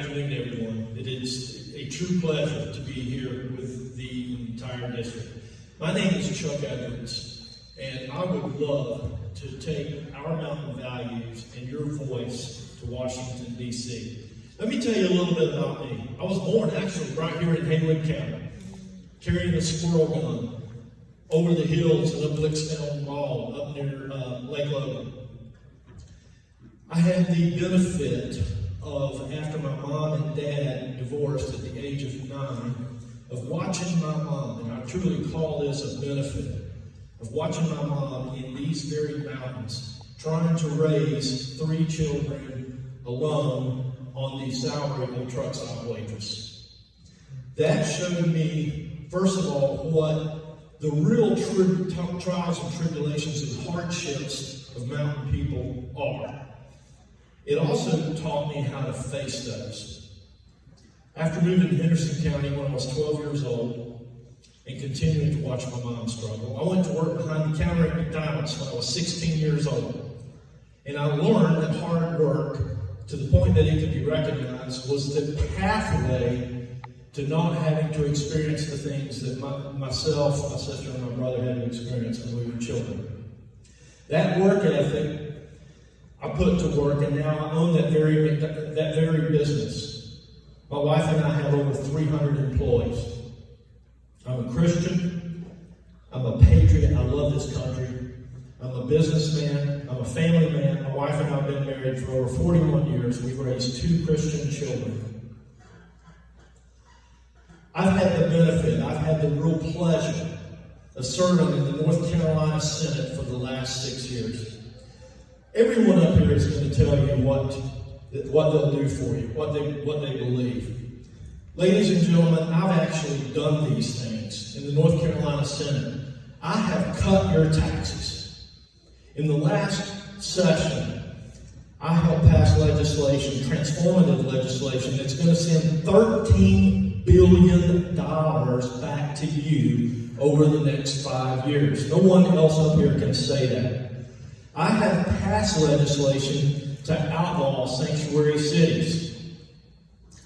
afternoon, everyone. It is a true pleasure to be here with the entire district. My name is Chuck Edwards, and I would love to take our mountain values and your voice to Washington, D.C. Let me tell you a little bit about me. I was born actually right here in Haywood County, carrying a squirrel gun over the hills in a Blickstown Mall up near Lake Logan. I had the benefit of, after my mom and dad divorced at the age of 9, of watching my mom, and I truly call this a benefit, of watching my mom in these very mountains, trying to raise 3 children alone on the salary of a truck stop waitress. That showed me, first of all, what the real trials and tribulations and hardships of mountain people are. It also taught me how to face those. After moving to Henderson County when I was 12 years old and continuing to watch my mom struggle, I went to work behind the counter at McDonald's when I was 16 years old. And I learned that hard work, to the point that it could be recognized, was the pathway to not having to experience the things that myself, my sister, and my brother had to experience when we were children. That work ethic I put to work, and now I own that very business. My wife and I have over 300 employees. I'm a Christian. I'm a patriot. I love this country. I'm a businessman. I'm a family man. My wife and I have been married for over 41 years. We've raised 2 Christian children. I've had the benefit, I've had the real pleasure of serving in the North Carolina Senate for the last 6 years. Everyone up here is going to tell you what they'll do for you, what they believe. Ladies and gentlemen, I've actually done these things in the North Carolina Senate. I have cut your taxes. In the last session, I helped pass legislation, transformative legislation, that's going to send $13 billion back to you over the next 5 years. No one else up here can say that. I have passed legislation to outlaw sanctuary cities.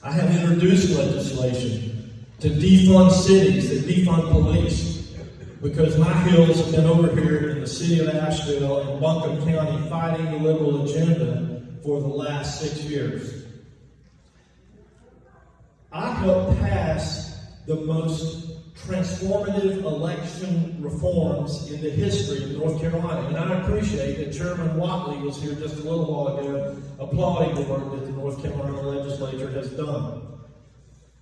I have introduced legislation to defund cities, to defund police, because my heels have been over here in the city of Asheville and Buncombe County fighting the liberal agenda for the last 6 years. I helped pass the most transformative election reforms in the history of North Carolina. And I appreciate that Chairman Watley was here just a little while ago applauding the work that the North Carolina legislature has done.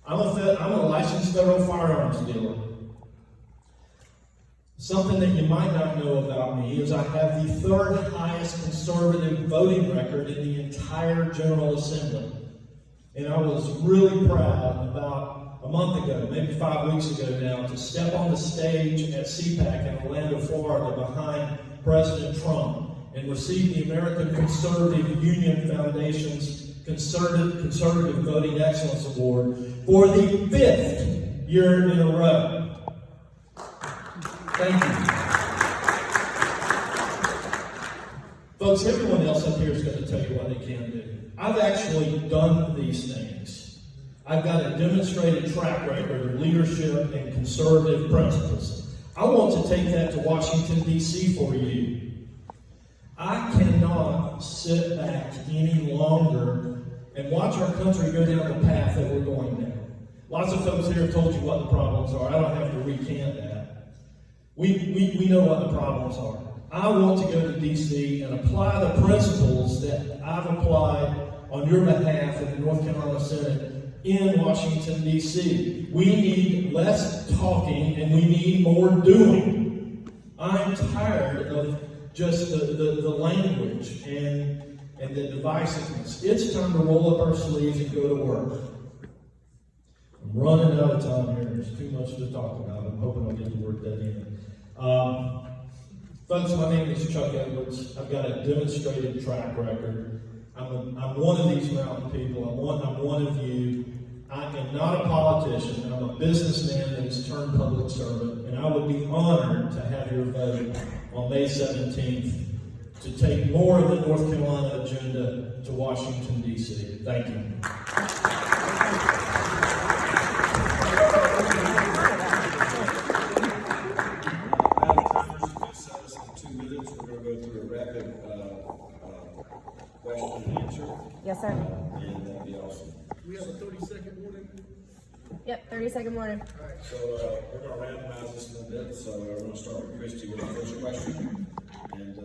I'm a licensed federal firearms dealer. Something that you might not know about me is I have the 3rd highest conservative voting record in the entire General Assembly. And I was really proud about a month ago, maybe 5 weeks ago now, to step on the stage at CPAC in Orlando, Florida, behind President Trump and receive the American Conservative Union Foundation's Conservative Voting Excellence Award for the 5th year in a row. Thank you. Folks, everyone else up here is going to tell you what they can do. I've actually done these things. I've got a demonstrated track record of leadership and conservative principles. I want to take that to Washington, D.C. for you. I cannot sit back any longer and watch our country go down the path that we're going down. Lots of folks here have told you what the problems are. I don't have to recant that. We know what the problems are. I want to go to D.C. and apply the principles that I've applied on your behalf in the North Carolina Senate in Washington, D.C. We need less talking and we need more doing. I'm tired of just the language and the divisiveness. It's time to roll up our sleeves and go to work. I'm running out of time here. There's too much to talk about. I'm hoping I'll get the work done in. Folks, my name is Chuck Edwards. I've got a demonstrated track record. I'm one of these mountain people. I'm one of you. I am not a politician. I'm a businessman that has turned public servant, and I would be honored to have your vote on May 17th to take more of the North Carolina agenda to Washington, D.C. Thank you. question and answer, Yes, sir. and that'd be awesome. We have a 30-second warning. Yep, 30-second warning. So, we're gonna randomize this in a bit, so we're gonna start with Christie with the first question. And,